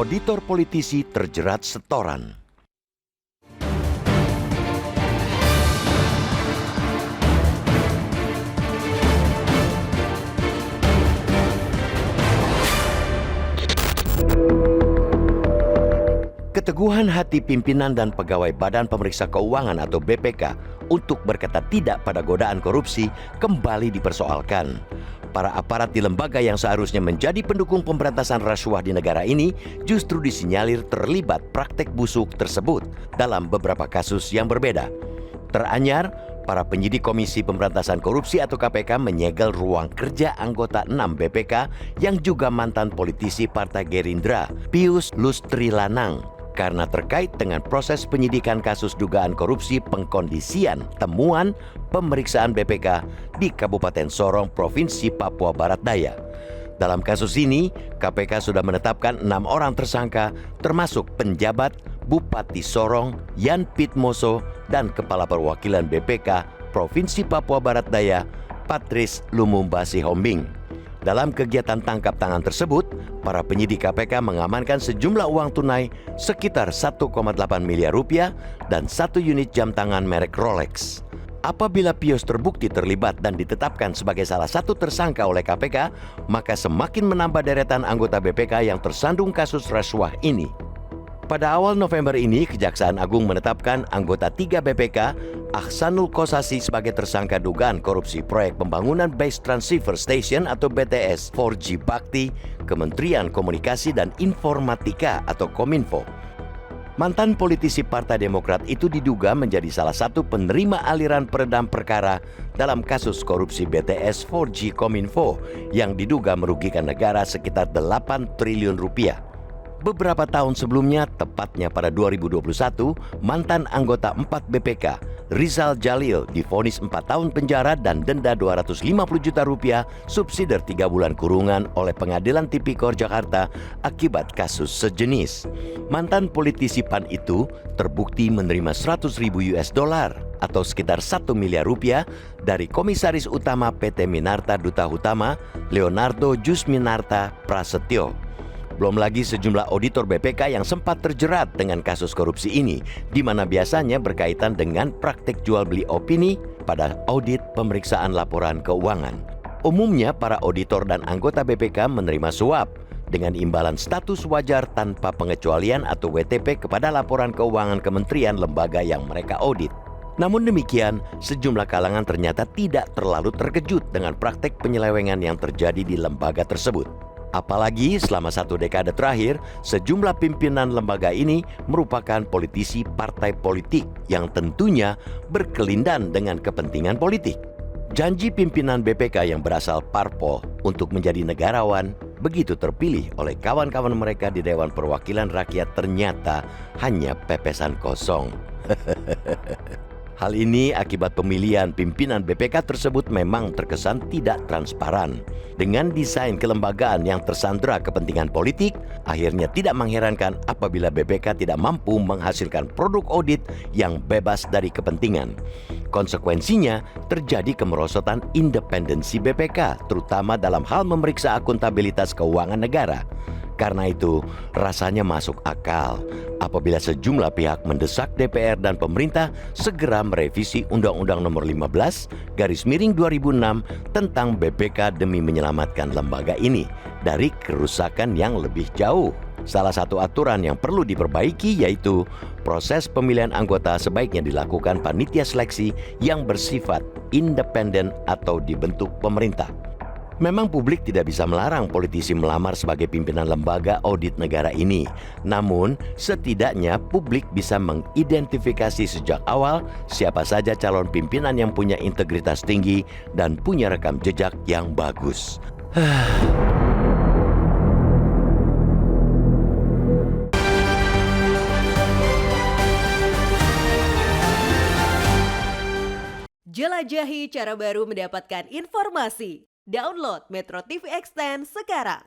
Auditor politisi terjerat setoran. Keteguhan hati pimpinan dan pegawai Badan Pemeriksa Keuangan atau BPK untuk berkata tidak pada godaan korupsi kembali dipersoalkan. Para aparat di lembaga yang seharusnya menjadi pendukung pemberantasan rasuah di negara ini justru disinyalir terlibat praktek busuk tersebut dalam beberapa kasus yang berbeda. Teranyar, para penyidik Komisi Pemberantasan Korupsi atau KPK menyegel ruang kerja anggota 6 BPK yang juga mantan politisi Partai Gerindra, Pius Lustri Lanang, karena terkait dengan proses penyidikan kasus dugaan korupsi pengkondisian temuan pemeriksaan BPK di Kabupaten Sorong, Provinsi Papua Barat Daya. Dalam kasus ini, KPK sudah menetapkan 6 orang tersangka, termasuk penjabat Bupati Sorong, Yan Pitmoso, dan Kepala Perwakilan BPK Provinsi Papua Barat Daya, Patris Lumumba Sihombing. Dalam kegiatan tangkap tangan tersebut, para penyidik KPK mengamankan sejumlah uang tunai sekitar 1,8 miliar rupiah dan 1 unit jam tangan merek Rolex. Apabila Pius terbukti terlibat dan ditetapkan sebagai salah satu tersangka oleh KPK, maka semakin menambah deretan anggota BPK yang tersandung kasus rasuah ini. Pada awal November ini, Kejaksaan Agung menetapkan anggota 3 BPK, Ahsanul Kosasi sebagai tersangka dugaan korupsi proyek pembangunan Base Transceiver Station atau BTS 4G Bakti, Kementerian Komunikasi dan Informatika atau Kominfo. Mantan politisi Partai Demokrat itu diduga menjadi salah satu penerima aliran peredam perkara dalam kasus korupsi BTS 4G Kominfo yang diduga merugikan negara sekitar 8 triliun rupiah. Beberapa tahun sebelumnya, tepatnya pada 2021, mantan anggota 4 BPK, Rizal Jalil, divonis 4 tahun penjara dan denda 250 juta rupiah subsidi 3 bulan kurungan oleh Pengadilan Tipikor Jakarta akibat kasus sejenis. Mantan politisi PAN itu terbukti menerima 100.000 US dollar atau sekitar 1 miliar rupiah dari Komisaris Utama PT Minarta Duta Utama, Leonardo Jusminarta Prasetyo. Belum lagi sejumlah auditor BPK yang sempat terjerat dengan kasus korupsi ini, di mana biasanya berkaitan dengan praktik jual beli opini pada audit pemeriksaan laporan keuangan. Umumnya para auditor dan anggota BPK menerima suap dengan imbalan status wajar tanpa pengecualian atau WTP kepada laporan keuangan kementerian lembaga yang mereka audit. Namun demikian, sejumlah kalangan ternyata tidak terlalu terkejut dengan praktek penyelewengan yang terjadi di lembaga tersebut. Apalagi selama 1 dekade terakhir, sejumlah pimpinan lembaga ini merupakan politisi partai politik yang tentunya berkelindan dengan kepentingan politik. Janji pimpinan BPK yang berasal parpol untuk menjadi negarawan begitu terpilih oleh kawan-kawan mereka di Dewan Perwakilan Rakyat ternyata hanya pepesan kosong. Hal ini akibat pemilihan pimpinan BPK tersebut memang terkesan tidak transparan. Dengan desain kelembagaan yang tersandra kepentingan politik, akhirnya tidak mengherankan apabila BPK tidak mampu menghasilkan produk audit yang bebas dari kepentingan. Konsekuensinya, terjadi kemerosotan independensi BPK, terutama dalam hal memeriksa akuntabilitas keuangan negara. Karena itu, rasanya masuk akal apabila sejumlah pihak mendesak DPR dan pemerintah segera merevisi Undang-Undang Nomor 15/2006 tentang BPK demi menyelamatkan lembaga ini dari kerusakan yang lebih jauh. Salah satu aturan yang perlu diperbaiki yaitu proses pemilihan anggota sebaiknya dilakukan panitia seleksi yang bersifat independen atau dibentuk pemerintah. Memang publik tidak bisa melarang politisi melamar sebagai pimpinan lembaga audit negara ini. Namun, setidaknya publik bisa mengidentifikasi sejak awal siapa saja calon pimpinan yang punya integritas tinggi dan punya rekam jejak yang bagus. Jelajahi cara baru mendapatkan informasi. Download Metro TV Extend sekarang.